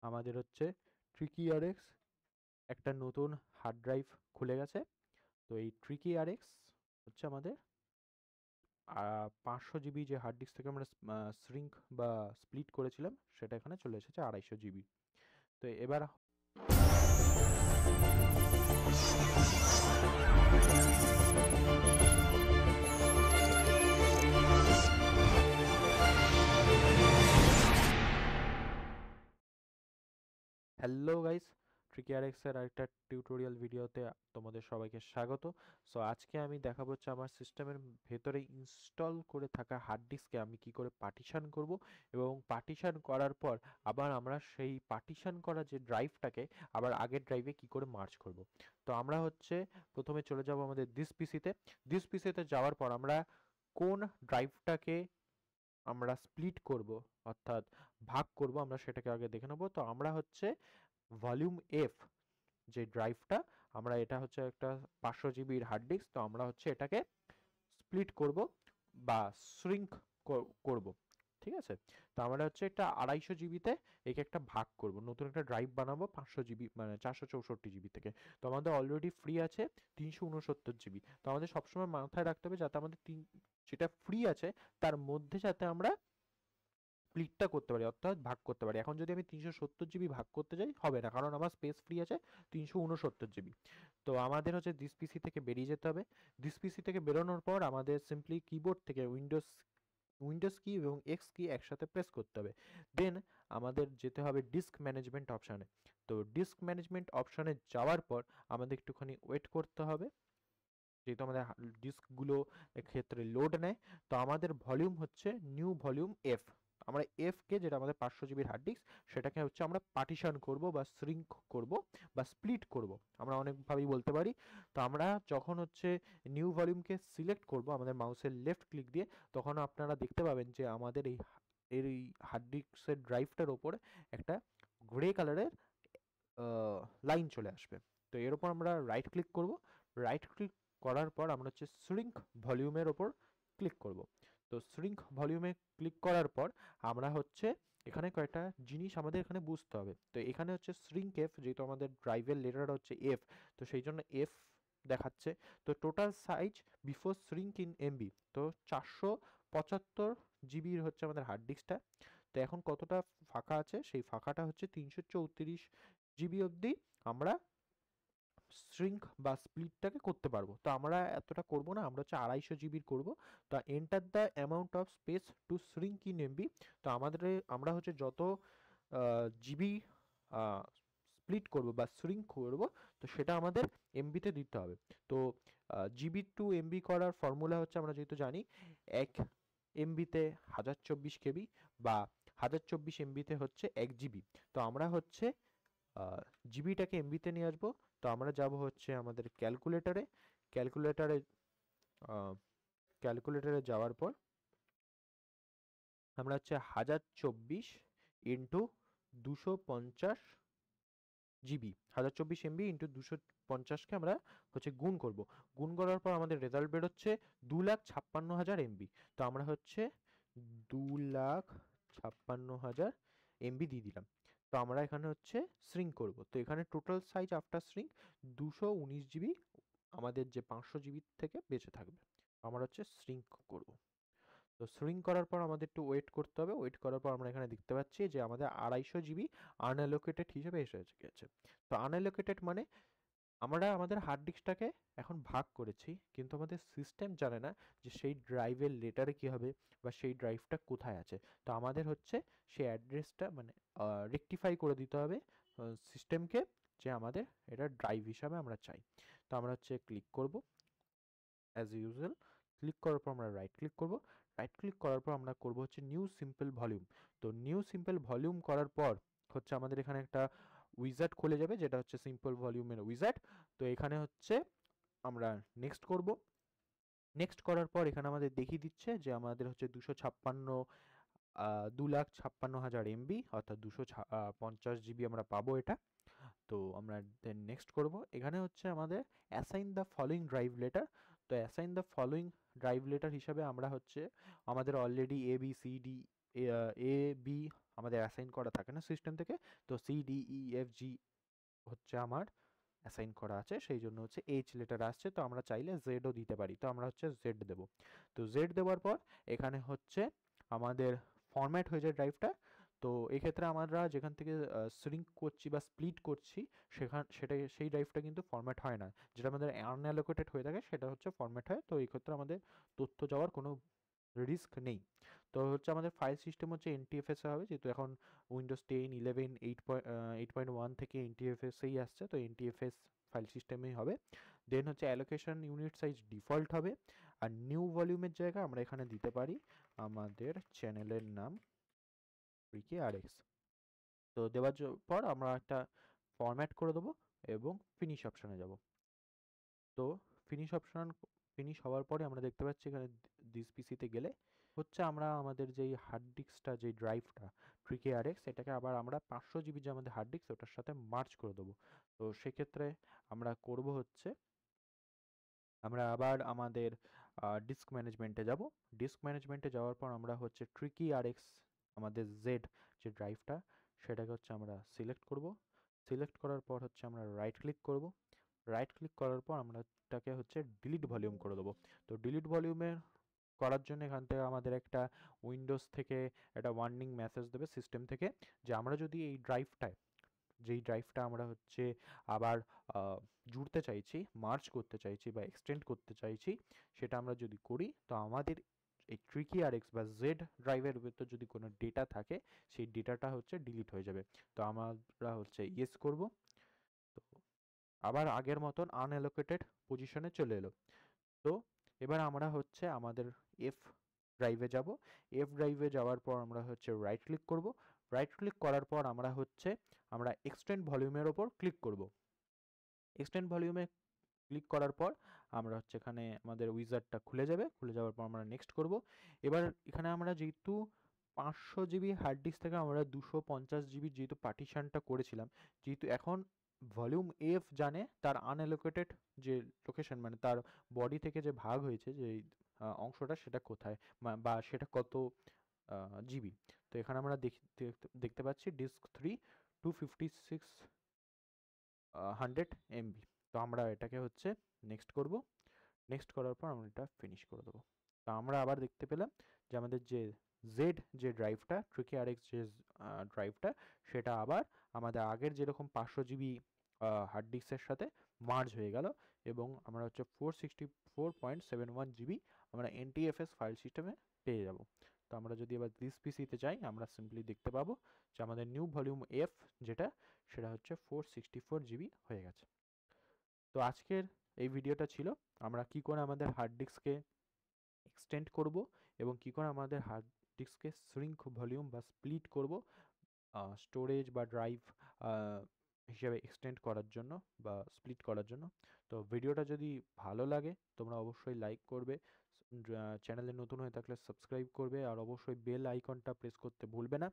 আমাদের হচ্ছে tricky RX একটা নতুন হার্ড ড্রাইভ খুলে গেছে। তো এই ট্রিকি আরএক্স হচ্ছে আমাদের 500 জিবি যে হার্ড ডিস্ক থেকে আমরা শ্রিঙ্ক বা স্প্লিট করেছিলাম সেটা এখানে চলে এসেছে 250 জিবি। তো এবার হ্যালো গাইস, ট্রিকি আরএক্স এর আরেকটা টিউটোরিয়াল ভিডিওতে তোমাদের সবাইকে স্বাগত। সো আজকে আমি দেখাবো হচ্ছে আমার সিস্টেমের ভেতরে ইনস্টল করে থাকা হার্ড ডিস্কে আমি কি করে পার্টিশন করব, এবং পার্টিশন করার পর আবার আমরা সেই পার্টিশন করা যে ড্রাইভটাকে আবার আগের ড্রাইভে কি করে মার্জ করব। তো আমরা হচ্ছে প্রথমে চলে যাব আমাদের দিস পিসিতে যাওয়ার পর আমরা কোন ড্রাইভটাকে আমরা স্প্লিট করব অর্থাৎ ভাগ করব আমরা সেটাকে আগে দেখে নেব। তো আমরা হচ্ছে ভলিউম এফ যে ড্রাইভটা, আমরা এটা হচ্ছে একটা 500 জিবির হার্ড ডিস্ক, তো আমরা হচ্ছে এটাকে স্প্লিট করব বা শ্রিঙ্ক করব। ঠিক আছে, তো আমরা হচ্ছে এটা 250 জিবিতে একে একটা ভাগ করব, নতুন একটা ড্রাইভ বানাবো 500 জিবি মানে 464 জিবি থেকে। তো আমাদের অলরেডি ফ্রি আছে 369 জিবি। তো আমাদের সবসময় মাথায় রাখতে হবে যাতে আমাদের যেটা ফ্রি আছে তার মধ্যে যাতে আমরা স্প্লিটটা করতে পারি অর্থাৎ ভাগ করতে পারি। এখন যদি আমি 370 জিবি ভাগ করতে যাই হবে না, কারণ আমার স্পেস ফ্রি আছে 369 জিবি। তো আমাদের হচ্ছে দিস পিসি থেকে বেরিয়ে যেতে হবে। দিস পিসি থেকে বেরোনোর পর আমাদের সিম্পলি কিবোর্ড থেকে উইন্ডোজ উইন্ডোজ কি এবং এক্স কি একসাথে প্রেস করতে হবে। দেন আমাদের যেতে হবে ডিস্ক ম্যানেজমেন্ট অপশানে। তো ডিস্ক ম্যানেজমেন্ট অপশানে যাওয়ার পর আমাদের একটুখানি ওয়েট করতে হবে, যেহেতু আমাদের ডিস্কগুলো এক্ষেত্রে লোড নেয়। তো আমাদের ভলিউম হচ্ছে নিউ ভলিউম এফ। আমরা এফ কে, যেটা আমাদের 500 জিবির হার্ড ডিস্ক, সেটাকে হচ্ছে আমরা পার্টিশন করব বা শ্রিঙ্ক করব বা স্প্লিট করব, আমরা অনেকভাবেই বলতে পারি। তো আমরা যখন হচ্ছে নিউ ভলিউমকে সিলেক্ট করব আমাদের মাউসের লেফট ক্লিক দিয়ে, তখন আপনারা দেখতে পাবেন যে আমাদের এই হার্ড ডিস্কের ড্রাইভটার ওপরে একটা গ্রে কালারের লাইন চলে আসবে। তো এর উপর আমরা রাইট ক্লিক করব। রাইট ক্লিক করার পর আমরা হচ্ছে শ্রিঙ্ক ভলিউমের ওপর ক্লিক করব। তো শ্রিঙ্ক ভলিউমে ক্লিক করার পর আমরা হচ্ছে এখানে কয়েকটা জিনিস আমাদের এখানে বুঝতে হবে। তো এখানে হচ্ছে শ্রিঙ্ক এফ, যেহেতু আমাদের ড্রাইভের লেটার হচ্ছে এফ, তো সেই জন্য এফ দেখাচ্ছে। তো total size before shrink in MB, তো 475 জিবির হচ্ছে আমাদের হার্ড ডিস্কটা। তো এখন কতটা ফাঁকা আছে, সেই ফাঁকাটা হচ্ছে 334 জিবি অবধি আমরা শ্রিঙ্ক বা স্প্লিটটাকে করতে পারবো। তো আমরা এতটা করব না, আমরা হচ্ছে 250 জিবির করব। তো enter the amount of space to shrink in MB. তো আমরা হচ্ছে যত জিবি স্প্লিট করব বা শ্রিঙ্ক করব, তো সেটা আমাদের এমবিতে দিতে হবে। তো জিবি টু এমবি করার ফর্মুলা হচ্ছে আমরা যেহেতু জানি, 1 এমবিতে 1024 কেবি বা 1024 এমবিতে হচ্ছে 1 জিবি। তো আমরা হচ্ছে জিবিটাকে এমবিতে নিয়ে আসবো। তো আমরা যাব হচ্ছে আমাদের ক্যালকুলেটারে আহ, ক্যালকুলেটারে যাওয়ার পর আমরা হচ্ছে 1024 ইন্টু 250 জিবি, 1024 এমবি ইন্টু 250কে আমরা হচ্ছে গুণ করব। গুণ করার পর আমাদের রেজাল্ট বেরোচ্ছে 2,56,000 এমবি। তো আমরা হচ্ছে 2,56,000 এমবি দিয়ে দিলাম। তো আমরা এখানে হচ্ছে শ্রিঙ্ক করব। তো এখানে total size after shrink 219 GB আমাদের যে 500 জিবি থেকে বেঁচে থাকবে। আমরা হচ্ছে শ্রিঙ্ক করব। তো শ্রিঙ্ক করার পর আমাদের একটু ওয়েট করতে হবে। ওয়েট করার পর আমরা এখানে দেখতে পাচ্ছি যে আমাদের 250 জিবি আনঅ্যালোকেটেড হিসেবে এসে গেছে। তো আনঅ্যালোকেটেড মানে আমরা আমাদের হার্ড ডিস্কটাকে এখন ভাগ করেছি, কিন্তু আমাদের সিস্টেম জানে না যে সেই ড্রাইভের লেটারে কি হবে বা সেই ড্রাইভটা কোথায় আছে। তো আমাদের হচ্ছে সেই অ্যাড্রেসটা মানে রেকটিফাই করে দিতে হবে সিস্টেমকে, যে আমাদের এটা ড্রাইভ হিসাবে আমরা চাই। তো আমরা হচ্ছে ক্লিক করব অ্যাজ ইউজুয়াল। ক্লিক করার পর আমরা রাইট ক্লিক করব। রাইট ক্লিক করার পর আমরা করব হচ্ছে নিউ সিম্পল ভলিউম। তো নিউ সিম্পল ভলিউম করার পর হচ্ছে আমাদের এখানে একটা উইজার্ড খুলে যাবে, যেটা হচ্ছে সিম্পল ভলিউমের উইজার্ড। তো এখানে হচ্ছে আমরা নেক্সট করব। নেক্সট করার পর এখানে আমাদের দেখিয়ে দিচ্ছে যে আমাদের হচ্ছে 2,56,000 এমবি অর্থাৎ 250 জিবি আমরা পাবো এটা। তো আমরা দেন নেক্সট করব। এখানে হচ্ছে আমাদের assign the following drive letter. তো assign the following drive letter হিসাবে আমরা হচ্ছে আমাদের অলরেডি এ বি আমাদের অ্যাসাইন করা থাকে না সিস্টেম থেকে, তো CDEFG হচ্ছে আমার অ্যাসাইন করা আছে, সেই জন্য হচ্ছে এইচ লেটার আসছে। তো আমরা চাইলে জেডও দিতে পারি, তো আমরা হচ্ছে জেড দেবো। তো জেড দেওয়ার পর এখানে হচ্ছে আমাদের ফরম্যাট হয়ে যায় ড্রাইভটা। তো এক্ষেত্রে আমরা যেখান থেকে শ্রিঙ্ক করছি বা স্প্লিট করছি সেই ড্রাইভটা কিন্তু ফরম্যাট হয় না, যেটা আমাদের আনঅ্যালোকেটেড হয়ে থাকে সেটা হচ্ছে ফরম্যাট হয়। তো এই ক্ষেত্রে আমাদের তথ্য যাওয়ার কোনো রিস্ক নেই। তো হচ্ছে আমাদের ফাইল সিস্টেম হচ্ছে NTFS এ হবে, যেহেতু এখন উইন্ডোজ 10, 11, 8.1 থেকে NTFS এই আসছে, তো NTFS ফাইল সিস্টেমেই হবে। দেন হচ্ছে অ্যালোকেশন ইউনিট সাইজ ডিফল্ট হবে। আর নিউ ভলিউমের জায়গায় আমরা এখানে দিতে পারি আমাদের চ্যানেলের নাম RKRX। তো দেওয়ার পর আমরা একটা ফরম্যাট করে দেবো এবং ফিনিশ অপশনে যাব। তো ফিনিশ হওয়ার পরে আমরা দেখতে পাচ্ছি এখানে দিস পিসিতে গেলে হচ্ছে আমরা আমাদের যেই হার্ড ডিস্কটা, যেই ড্রাইভটা RKRX, এটাকে আবার আমরা 500 GB যে আমাদের হার্ড ডিস্ক ওটার সাথে মার্জ করে দেবো। তো সেক্ষেত্রে আমরা করব হচ্ছে আমরা আবার আমাদের ডিস্ক ম্যানেজমেন্টে যাব। ডিস্ক ম্যানেজমেন্টে যাওয়ার পর আমরা হচ্ছে RKRX আমাদের জেড যে ড্রাইভটা সেটাকে হচ্ছে আমরা সিলেক্ট করব। সিলেক্ট করার পর হচ্ছে আমরা রাইট ক্লিক করব। রাইট ক্লিক করার পর আমরা এটাকে হচ্ছে ডিলিট ভলিউম করে দেবো। তো ডিলিট ভলিউমের করার জন্য এখান থেকে আমাদের একটা উইন্ডোজ থেকে একটা ওয়ার্নিং মেসেজ দেবে সিস্টেম থেকে, যে আমরা যদি এই যেই ড্রাইভটা আমরা হচ্ছে আবার জুড়তে চাইছি, মার্জ করতে চাইছি বা এক্সটেন্ড করতে চাইছি, সেটা আমরা যদি করি তো আমাদের এই RKRX বা জেড ড্রাইভের ভিতর যদি কোনো ডেটা থাকে সেই ডেটাটা হচ্ছে ডিলিট হয়ে যাবে। তো আমরা হচ্ছে ইয়েস করব। তো আবার আগের মতন আনঅ্যালোকেটেড পজিশনে চলে এলো। তো এবার আমরা হচ্ছে আমাদের এফ ড্রাইভে যাব। এফ ড্রাইভে যাওয়ার পর আমরা হচ্ছে রাইট ক্লিক করব। রাইট ক্লিক করার পর আমরা এক্সটেন্ড ভলিউমের ওপর ক্লিক করব। এক্সটেন্ড ভলিউমে ক্লিক করার পর আমরা হচ্ছে এখানে আমাদের উইজারটা খুলে যাবে। খুলে যাওয়ার পর আমরা নেক্সট করব। এবার এখানে আমরা যেহেতু 500 GB হার্ড ডিস্ক থেকে আমরা 250 GB যেহেতু পার্টিশনটা করেছিলাম, যেহেতু এখন ভলিউম এফ জানে তার আনঅ্যালোকেটেড যে লোকেশন, মানে তার বডি থেকে যে ভাগ হয়েছে যে অংশটা সেটা কোথায় বা সেটা কত জিবি। তো এখানে আমরা দেখতে পাচ্ছি ডিস্ক 3 256 100 MB। তো আমরা এটাকে হচ্ছে নেক্সট করব। নেক্সট করার পর আমরা এটা ফিনিশ করে দেবো। তো আমরা আবার দেখতে পেলাম যে আমাদের যে ড্রাইভটা RKRX যে ড্রাইভটা সেটা আবার আমাদের আগের যেরকম 500 GB হার্ড ডিস্কের সাথে মার্জ হয়ে গেল, এবং আমরা হচ্ছে 464.71 GB আমরা NTFS ফাইল সিস্টেমে পেয়ে যাব। তো আমরা যদি এবার দিস পিসিতে যাই আমরা সিম্পলি দেখতে পাবো যে আমাদের নিউ ভলিউম এফ সেটা হচ্ছে 464 GB হয়ে গেছে। তো আজকের এই ভিডিওটা ছিল আমরা কি করে আমাদের হার্ড ডিস্ককে এক্সটেন্ড করব এবং কি করে আমাদের হার্ড ডিস্ককে শ্রিঙ্ক ভলিউম বা স্প্লিট করব স্টোরেজ বা ড্রাইভ হিসেবে এক্সটেন্ড করার জন্য বা স্প্লিট করার জন্য। তো ভিডিওটা যদি ভালো লাগে তোমরা অবশ্যই লাইক করবে, চ্যানেলে নতুন হয়ে থাকলে সাবস্ক্রাইব করবে, আর অবশ্যই বেল আইকনটা প্রেস করতে ভুলবে না।